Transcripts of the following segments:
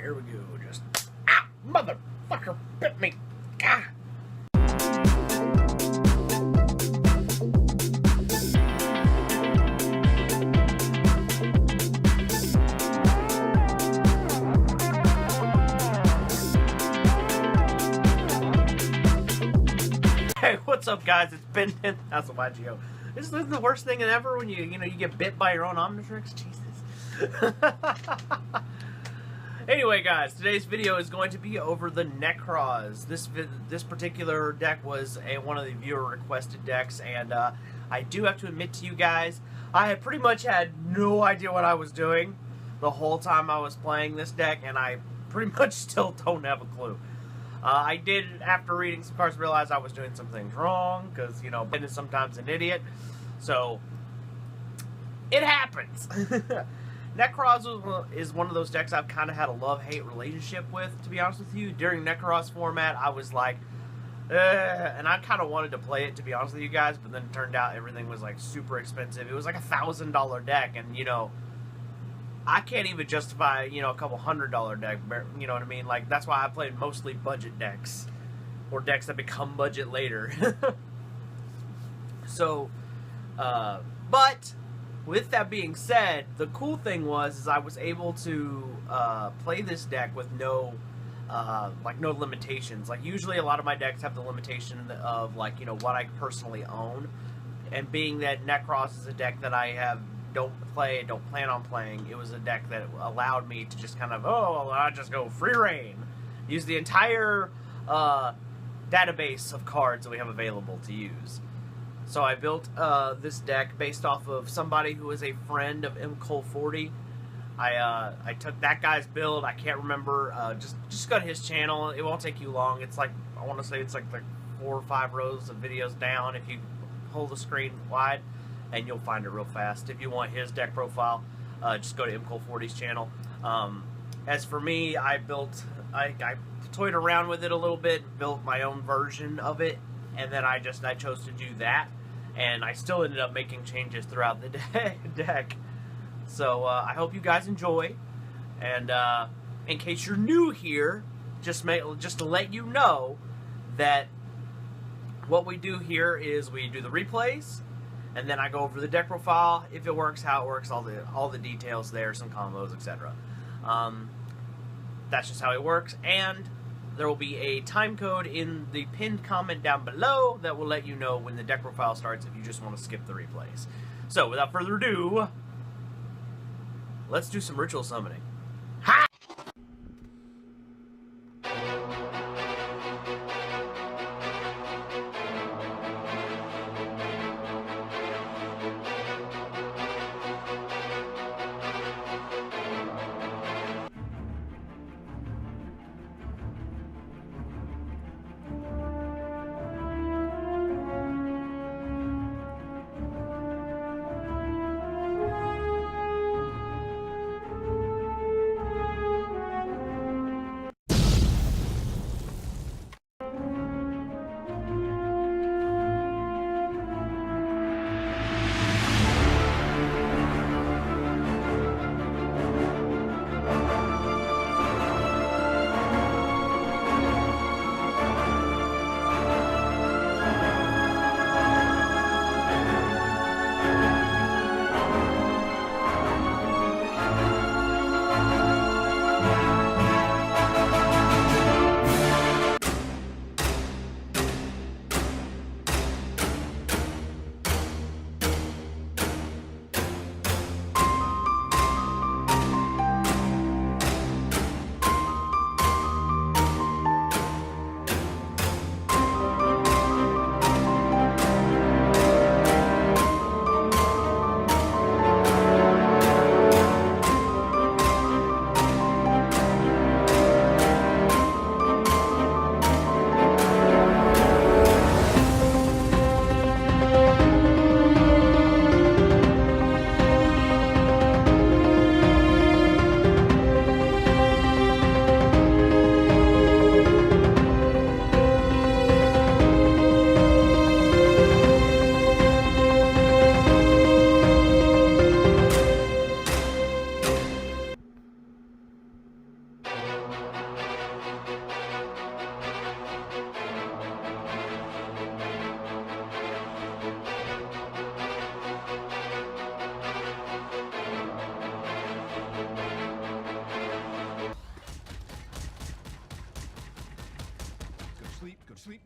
here we go. Just, ah, motherfucker bit me. Ah. Hey, what's up, guys? It's Ben. That's a YGO. This is the worst thing ever when you get bit by your own Omnitrix. Jesus. Anyway, guys, today's video is going to be over the Nekroz. This particular deck was one of the viewer requested decks, and I do have to admit to you guys, I had pretty much had no idea what I was doing the whole time I was playing this deck, and I pretty much still don't have a clue. I did, after reading some cards, realize I was doing some things wrong, because, Ben is sometimes an idiot, so it happens. Nekroz is one of those decks I've kind of had a love-hate relationship with, to be honest with you. During Nekroz format, I was like, and I kind of wanted to play it, to be honest with you guys, but then it turned out everything was, like, super expensive. It was like $1,000 deck, and, I can't even justify, a couple $100 deck, you know what I mean? Like, that's why I played mostly budget decks, or decks that become budget later. So, but with that being said, the cool thing is I was able to play this deck with no limitations. Like, usually a lot of my decks have the limitation of, like, what I personally own. And being that Nekroz is a deck that I don't plan on playing, it was a deck that allowed me to just kind of, I just go free reign. Use the entire database of cards that we have available to use. So I built this deck based off of somebody who is a friend of Nekroz. I took that guy's build. I can't remember. Just go to his channel. It won't take you long. It's like, I want to say it's like 4 or 5 rows of videos down if you hold the screen wide, and you'll find it real fast. If you want his deck profile, just go to Nekroz channel. As for me, I toyed around with it a little bit, built my own version of it, and then I chose to do that. And I still ended up making changes throughout the deck. So I hope you guys enjoy. And in case you're new here, just to let you know that what we do here is we do the replays, and then I go over the deck profile, if it works, how it works, all the details there, some combos, etc. That's just how it works. And there will be a time code in the pinned comment down below that will let you know when the deck profile starts if you just want to skip the replays. So, without further ado, let's do some ritual summoning. Ha!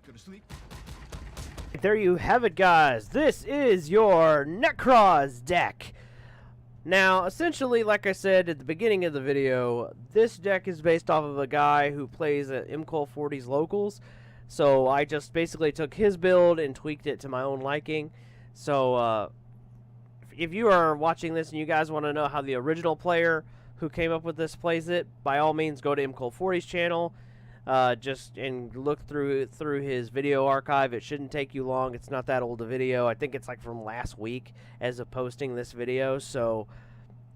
go to sleep. There you have it, guys. This is your Nekroz deck. Now, essentially, like I said at the beginning of the video, this deck is based off of a guy who plays at MCOL40's locals. So I just basically took his build and tweaked it to my own liking. So if you are watching this and you guys want to know how the original player who came up with this plays it, by all means go to MCOL40's channel. Just and look through his video archive. It shouldn't take you long. It's not that old a video. I think it's like from last week as of posting this video, so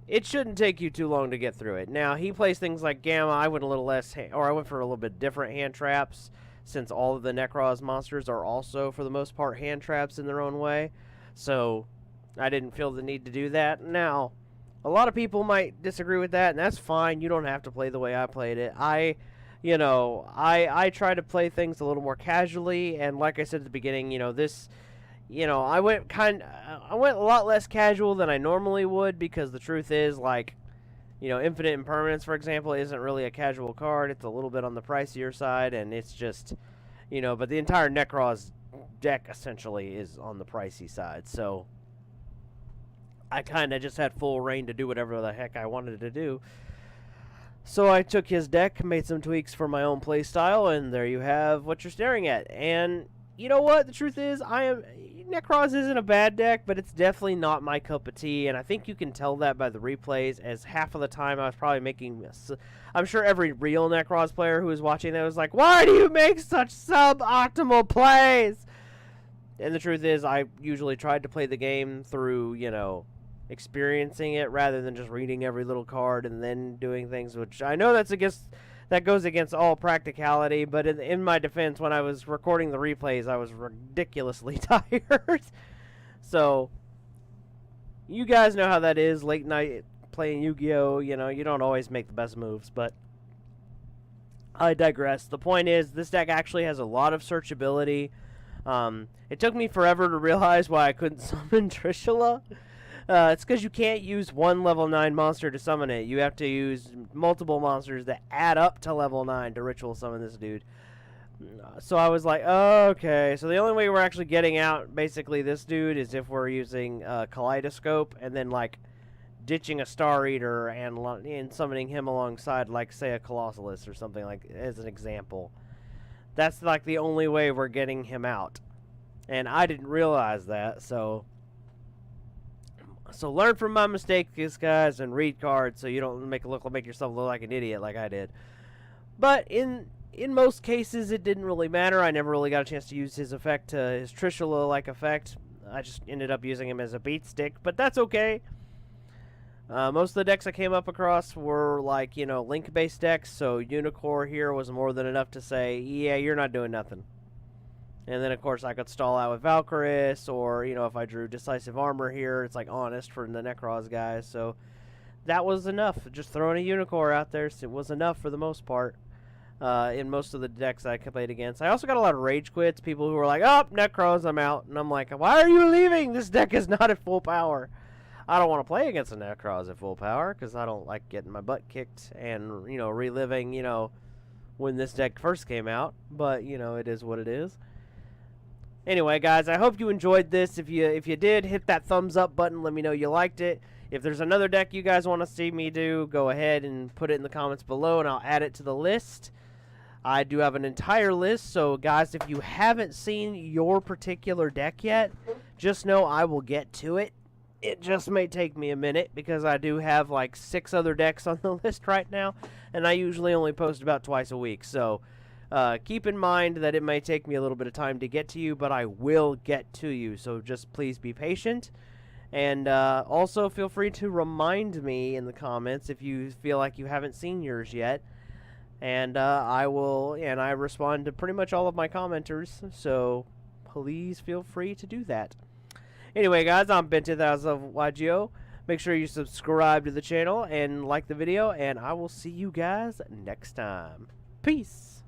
it shouldn't take you too long to get through it. Now, he plays things like Gamma. I went a little less, or I went for a little bit different hand traps, since all of the Nekroz monsters are also, for the most part, hand traps in their own way. So I didn't feel the need to do that. Now, a lot of people might disagree with that, and that's fine. You don't have to play the way I played it. I try to play things a little more casually, and like I said at the beginning, I went a lot less casual than I normally would, because the truth is, like, Infinite Impermanence, for example, isn't really a casual card. It's a little bit on the pricier side, and it's just, but the entire Nekroz deck essentially is on the pricey side, so I kind of just had full reign to do whatever the heck I wanted to do. So I took his deck, made some tweaks for my own playstyle, and there you have what you're staring at. And you know what? The truth is, Nekroz isn't a bad deck, but it's definitely not my cup of tea, and I think you can tell that by the replays, as half of the time I was probably making... I'm sure every real Nekroz player who was watching that was like, why do you make such suboptimal plays? And the truth is, I usually tried to play the game through, experiencing it rather than just reading every little card and then doing things, which I know that goes against all practicality, but in my defense, when I was recording the replays, I was ridiculously tired. So you guys know how that is, late night playing Yu-Gi-Oh, you don't always make the best moves, but I digress. The point is, this deck actually has a lot of searchability. It took me forever to realize why I couldn't summon Trishula. It's because you can't use one level 9 monster to summon it. You have to use multiple monsters that add up to level 9 to ritual summon this dude. So I was like, oh, okay. So the only way we're actually getting out, basically, this dude is if we're using Kaleidoscope and then, like, ditching a Star Eater and summoning him alongside, like, say, a Colossalus or something, like, as an example. That's, like, the only way we're getting him out. And I didn't realize that, so learn from my mistakes, guys, and read cards so you don't make yourself look like an idiot like I did. But in most cases, it didn't really matter. I never really got a chance to use his effect, his Trishula-like effect. I just ended up using him as a beat stick, but that's okay. Most of the decks I came up across were, like, link-based decks, so Unicorn here was more than enough to say, yeah, you're not doing nothing. And then, of course, I could stall out with Valkyris, or, if I drew Decisive Armor here, it's, like, Honest for the Nekroz guys. So that was enough. Just throwing a Unicorn out there, it was enough for the most part in most of the decks I played against. I also got a lot of Rage Quits, people who were like, oh, Nekroz, I'm out. And I'm like, why are you leaving? This deck is not at full power. I don't want to play against a Nekroz at full power, because I don't like getting my butt kicked and, reliving, when this deck first came out. But, it is what it is. Anyway, guys, I hope you enjoyed this. If you did, hit that thumbs up button. Let me know you liked it. If there's another deck you guys want to see me do, go ahead and put it in the comments below, and I'll add it to the list. I do have an entire list, so guys, if you haven't seen your particular deck yet, just know I will get to it. It just may take me a minute, because I do have like 6 other decks on the list right now, and I usually only post about twice a week, so keep in mind that it may take me a little bit of time to get to you, but I will get to you, so just please be patient. And also feel free to remind me in the comments if you feel like you haven't seen yours yet. And I respond to pretty much all of my commenters, so please feel free to do that. Anyway, guys, I'm Ben10000 of YGO. Make sure you subscribe to the channel and like the video, and I will see you guys next time. Peace!